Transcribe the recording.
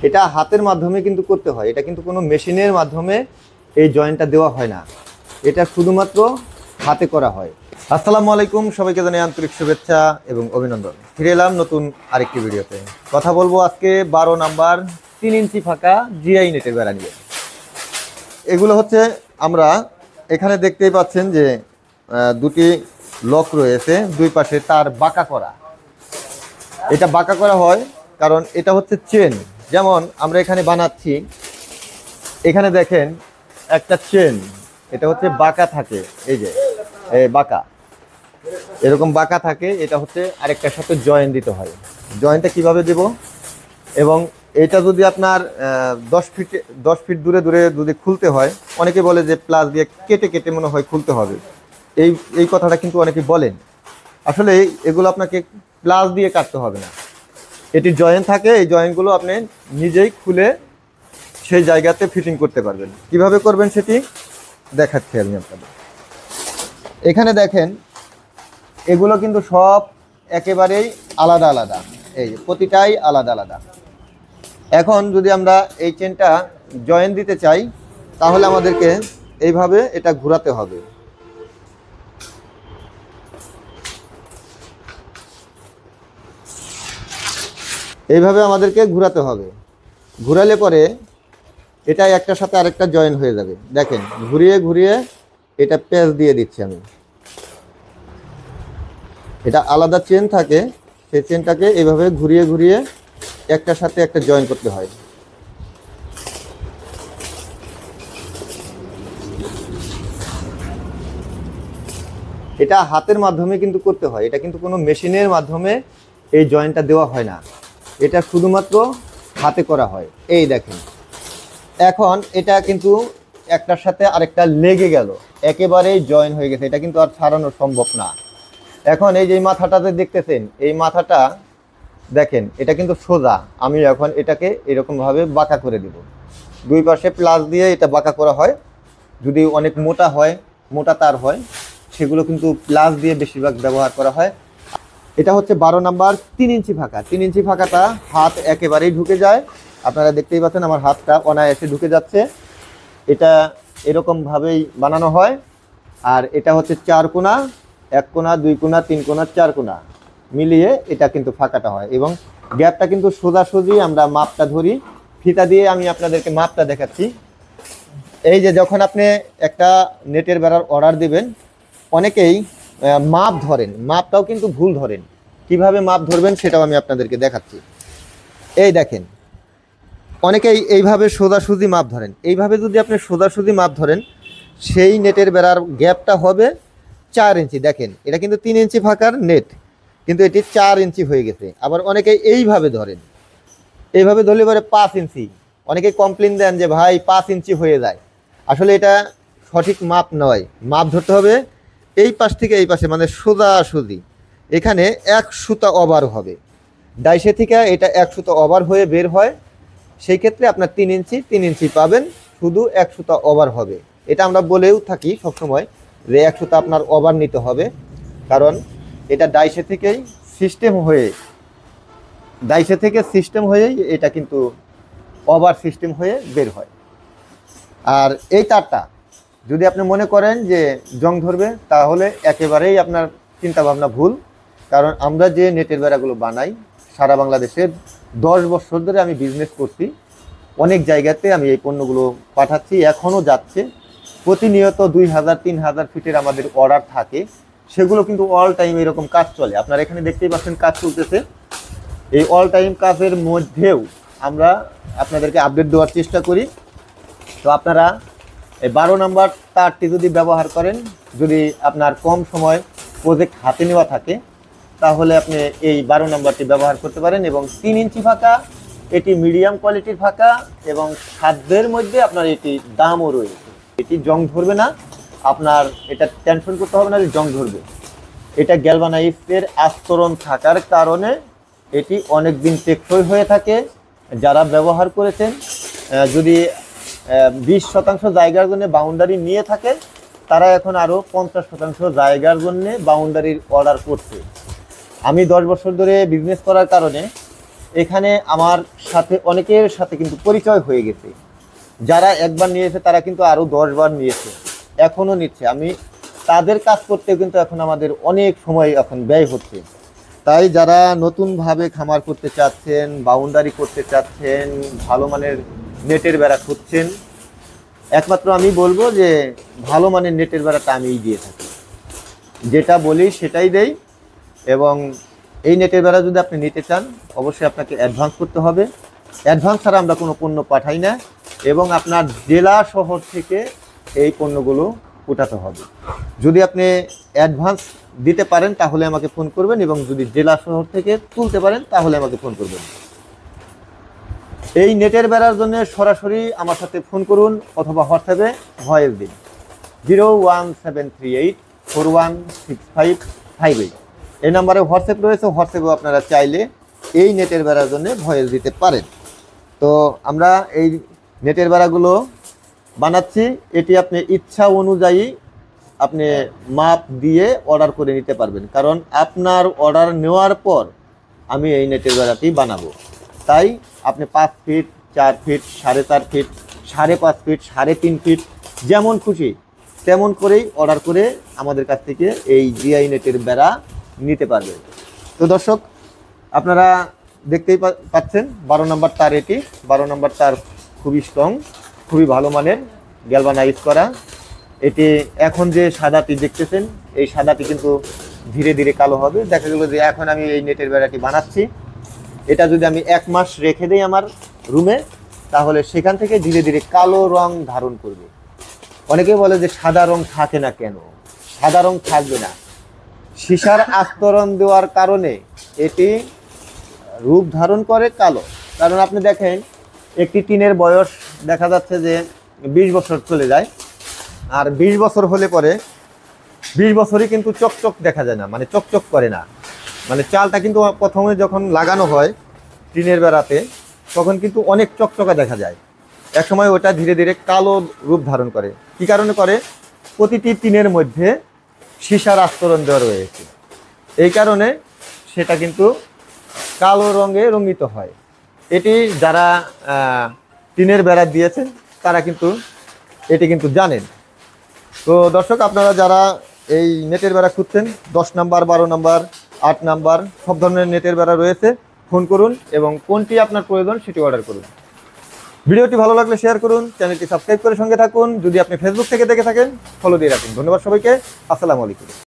এটা হাতের মাধ্যমে কিন্তু করতে হয়, এটা কিন্তু কোনো মেশিনের মাধ্যমে এই জয়েন্টটা দেওয়া হয় না, এটা শুধুমাত্র হাতে করা হয়। আসসালামু আলাইকুম, সবাইকে জানাই আন্তরিক শুভেচ্ছা এবং অভিনন্দন। ফিরে এলাম নতুন আরেকটি ভিডিওতে। কথা বলবো আজকে 12 নাম্বার 3 ইঞ্চি ফাঁকা জিআই নেটের বেড়া নিয়ে। এগুলো হচ্ছে আমরা এখানে দেখতেই পাচ্ছেন যে দুটি লক রয়েছে, দুই পাশে তার বাঁকা করা। এটা বাঁকা করা হয় কারণ এটা হচ্ছে চেন। যেমন আমরা এখানে বানাচ্ছি, এখানে দেখেন একটা চেন, এটা হচ্ছে বাঁকা থাকে, এই যে বাঁকা, এরকম বাঁকা থাকে। এটা হচ্ছে আরেকটার সাথে জয়েন দিতে হয়। জয়েনটা কিভাবে দেব, এবং এটা যদি আপনার 10 ফিট দূরে দূরে যদি খুলতে হয়, অনেকে বলে যে প্লাস দিয়ে কেটে কেটে মনে হয় খুলতে হবে, এই কথাটা কিন্তু অনেকে বলেন। আসলে এগুলো আপনাকে প্লাস দিয়ে কাটতে হবে না, এটি জয়েন থাকে, এই জয়েনগুলো আপনি নিজেই খুলে সেই জায়গাতে ফিটিং করতে পারবেন। কিভাবে করবেন সেটি দেখাচ্ছি আমি আপনাদের। এখানে দেখেন এগুলো কিন্তু সব একেবারেই আলাদা আলাদা, এই প্রতিটাই আলাদা আলাদা। এখন যদি আমরা এই চেনটা জয়েন দিতে চাই, তাহলে আমাদেরকে এইভাবে এটা ঘোরাতে হবে। এইভাবে আমাদেরকে ঘোরাতে হবে। ঘোরালে পরে এটা একটার সাথে আরেকটা জয়েন হয়ে যাবে। দেখেন ঘুরিয়ে ঘুরিয়ে এটা প্যাচ দিয়ে দিচ্ছি আমি। এটা আলাদা চেন থাকে, সেই চেনটাকে এইভাবে ঘুরিয়ে ঘুরিয়ে একটার সাথে একটা জয়েন করতে হয়। এটা হাতের মাধ্যমে কিন্তু করতে হয়, এটা কিন্তু কোনো মেশিনের মাধ্যমে এই জয়েন্টটা দেওয়া হয় না, এটা শুধুমাত্র হাতে করা হয়। এই দেখেন এখন এটা কিন্তু একটার সাথে আরেকটা লেগে গেল, একেবারেই জয়েন হয়ে গেছে, এটা কিন্তু আর ছাড়ানো সম্ভব না। এখন এই যে মাথাটাতে দেখতেছেন, এই মাথাটা দেখেন এটা কিন্তু সোজা। আমি এখন এটাকে এরকমভাবে বাঁকা করে দিব। দুই পাশে প্লাস দিয়ে এটা বাঁকা করা হয়। যদি অনেক মোটা হয়, মোটা তার হয়, সেগুলো কিন্তু প্লাস দিয়ে বেশিরভাগ ব্যবহার করা হয়। এটা হচ্ছে 12 নাম্বার 3 ইঞ্চি ফাঁকা। 3 ইঞ্চি ফাঁকাটা হাত একেবারেই ঢুকে যায়। আপনারা দেখতেই পাচ্ছেন আমার হাতটা অনায়াসে ঢুকে যাচ্ছে। এটা এরকমভাবেই বানানো হয়। আর এটা হচ্ছে 4 কোণা, 1 কোণা, 2 কোণা, 3 কোণা, 4 কোণা মিলিয়ে এটা কিন্তু ফাঁকাটা হয়। এবং গ্যাপটা কিন্তু সোজাসুজি আমরা মাপটা ধরি, ফিতা দিয়ে আমি আপনাদেরকে মাপটা দেখাচ্ছি। এই যে যখন আপনি একটা নেটের বেড়ার অর্ডার দিবেন, অনেকেই মাপ ধরেন, মাপটাও কিন্তু ভুল ধরেন। কিভাবে মাপ ধরবেন সেটাও আমি আপনাদেরকে দেখাচ্ছি। এই দেখেন অনেকেই এইভাবে সোজাসুজি মাপ ধরেন। এইভাবে যদি আপনি সোজাসুজি মাপ ধরেন, সেই নেটের বেড়ার গ্যাপটা হবে 4 ইঞ্চি। দেখেন এটা কিন্তু 3 ইঞ্চি ফাঁকার নেট, কিন্তু এটি 4 ইঞ্চি হয়ে গেছে। আবার অনেকেই এইভাবে ধরেন, এইভাবে ধরলে পরে 5 ইঞ্চি। অনেকেই কমপ্লেন দেন যে ভাই 5 ইঞ্চি হয়ে যায়। আসলে এটা সঠিক মাপ নয়। মাপ ধরতে হবে এই পাশ থেকে এই পাশে, মানে সোজাসুজি। এখানে 1 সুতা ওভার হবে, ডাইসে থেকে এটা 1 সুতা ওভার হয়ে বের হয়। সেই ক্ষেত্রে আপনার 3 ইঞ্চি পাবেন, শুধু 1 সুতা ওভার হবে। এটা আমরা বলেও থাকি সবসময় যে 1 সুতা আপনার ওভার নিতে হবে, কারণ এটা ডাইসে থেকেই সিস্টেম হয়েই এটা কিন্তু ওভার সিস্টেম হয়ে বের হয়। আর এই তারটা যদি আপনি মনে করেন যে জং ধরবে, তাহলে একেবারেই আপনার চিন্তাভাবনা ভুল। কারণ আমরা যে নেটের বেড়াগুলো বানাই, সারা বাংলাদেশে 10 বছর ধরে আমি বিজনেস করছি। অনেক জায়গাতে আমি এই পণ্যগুলো পাঠাচ্ছি, এখনও যাচ্ছে। প্রতিনিয়ত 2000-3000 ফিটের আমাদের অর্ডার থাকে, সেগুলো কিন্তু অল টাইম এরকম কাজ চলে। আপনারা এখানে দেখতেই পাচ্ছেন কাজ চলতেছে। এই অল টাইম কাজের মধ্যেও আমরা আপনাদেরকে আপডেট দেওয়ার চেষ্টা করি। তো আপনারা এই 12 নাম্বার তারটি যদি ব্যবহার করেন, যদি আপনার কম সময় প্রজেক্ট হাতে নেওয়া থাকে, তাহলে আপনি এই 12 নাম্বারটি ব্যবহার করতে পারেন। এবং 3 ইঞ্চি ফাঁকা, এটি মিডিয়াম কোয়ালিটির ফাঁকা, এবং খাদ্যের মধ্যে আপনার এটি দামও রয়েছে। এটি জং ধরবে না, আপনার এটা টেনশন করতে হবে না যে জং ধরবে। এটা গ্যালভানাইজের আস্তরণ থাকার কারণে এটি অনেক দিন টেকসই হয়ে থাকে। যারা ব্যবহার করেছেন, যদি 20% জায়গার জন্য বাউন্ডারি নিয়ে থাকে, তারা এখন আরও 50% জায়গার জন্য বাউন্ডারির অর্ডার করছে। আমি 10 বছর ধরে বিজনেস করার কারণে এখানে আমার সাথে অনেকের সাথে কিন্তু পরিচয় হয়ে গেছে। যারা একবার নিয়েছে তারা কিন্তু আরও 10 বার নিয়েছে, এখনও নিচ্ছে। আমি তাদের কাজ করতে কিন্তু এখন আমাদের অনেক সময় এখন ব্যয় হচ্ছে। তাই যারা নতুনভাবে খামার করতে চাচ্ছেন, বাউন্ডারি করতে চাচ্ছেন, ভালো মানের নেটের বেড়া খুঁজছেন, একমাত্র আমি বলবো যে ভালো মানের নেটের বেড়াটা আমিই দিয়ে থাকি। যেটা বলি সেটাই দেই। এবং এই নেটের বেড়া যদি আপনি নিতে চান, অবশ্যই আপনাকে অ্যাডভান্স করতে হবে। অ্যাডভান্স ছাড়া আমরা কোনো পণ্য পাঠাই না, এবং আপনার জেলা শহর থেকে এই পণ্যগুলো উঠাতে হবে। যদি আপনি অ্যাডভান্স দিতে পারেন তাহলে আমাকে ফোন করবেন, এবং যদি জেলা শহর থেকে তুলতে পারেন তাহলে আমাকে ফোন করবেন। এই নেটের বেড়ার জন্য সরাসরি আমার সাথে ফোন করুন, অথবা হোয়াটসঅ্যাপে ভয়েস দিন 01738416558। এই নাম্বারে হোয়াটসঅ্যাপ রয়েছে, হোয়াটসঅ্যাপেও আপনারা চাইলে এই নেটের বেড়ার জন্য ভয়েস দিতে পারেন। তো আমরা এই নেটের বেড়াগুলো বানাচ্ছি, এটি আপনি ইচ্ছা অনুযায়ী আপনি মাপ দিয়ে অর্ডার করে নিতে পারবেন, কারণ আপনার অর্ডার নেওয়ার পর আমি এই নেটের বেড়াটি বানাবো। তাই আপনি 5 feet, 4 feet, 4.5 feet, 5.5 feet, 3.5 feet, যেমন খুশি তেমন করেই অর্ডার করে আমাদের কাছ থেকে এই জিআই নেটের বেড়া নিতে পারবেন। তো দর্শক, আপনারা দেখতেই পাচ্ছেন 12 নম্বর তার। এটি 12 নম্বর তার, খুবই স্ট্রং, খুবই ভালো মানের, গ্যালভানাইজ করা। এটি এখন যে সাদাটি দেখতেছেন, এই সাদাটি কিন্তু ধীরে ধীরে কালো হবে। দেখা গেল যে এখন আমি এই নেটের বেড়াটি বানাচ্ছি, এটা যদি আমি 1 মাস রেখে দিই আমার রুমে, তাহলে সেখান থেকে ধীরে ধীরে কালো রং ধারণ করবে। অনেকে বলে যে সাদা রং থাকে না কেন? সাদা রং থাকবে না, সীসার আস্তরণ দেওয়ার কারণে এটি রূপ ধারণ করে কালো। কারণ আপনি দেখেন, একটি টিনের বয়স দেখা যাচ্ছে যে 20 বছর চলে যায়, আর 20 বছর হলে পরে 20 বছরই কিন্তু চকচক দেখা যায় না, মানে চকচক করে না। মানে চালটা কিন্তু প্রথমে যখন লাগানো হয় টিনের বেড়াতে, তখন কিন্তু অনেক চকচকা দেখা যায়। একসময় ওটা ধীরে ধীরে কালো রূপ ধারণ করে। কী কারণে করে? প্রতিটি টিনের মধ্যে সীসার আস্তরণ দেওয়া রয়েছে, এই কারণে সেটা কিন্তু কালো রঙে রঙিত হয়। এটি যারা টিনের বেড়া দিয়েছেন তারা কিন্তু এটি কিন্তু জানেন। তো দর্শক, আপনারা যারা এই নেটের বেড়া খুঁজছেন, 10 নাম্বার, 12 নাম্বার, 8 নাম্বার, সব ধরনের নেটের বেড়া রয়েছে, ফোন করুন এবং কোনটি আপনার প্রয়োজন সেটি অর্ডার করুন। ভিডিওটি ভালো লাগলে শেয়ার করুন, চ্যানেলটি সাবস্ক্রাইব করে সঙ্গে থাকুন। যদি আপনি ফেসবুক থেকে দেখে থাকেন, ফলো দিয়ে রাখুন। ধন্যবাদ সবাইকে, আসসালামু আলাইকুম।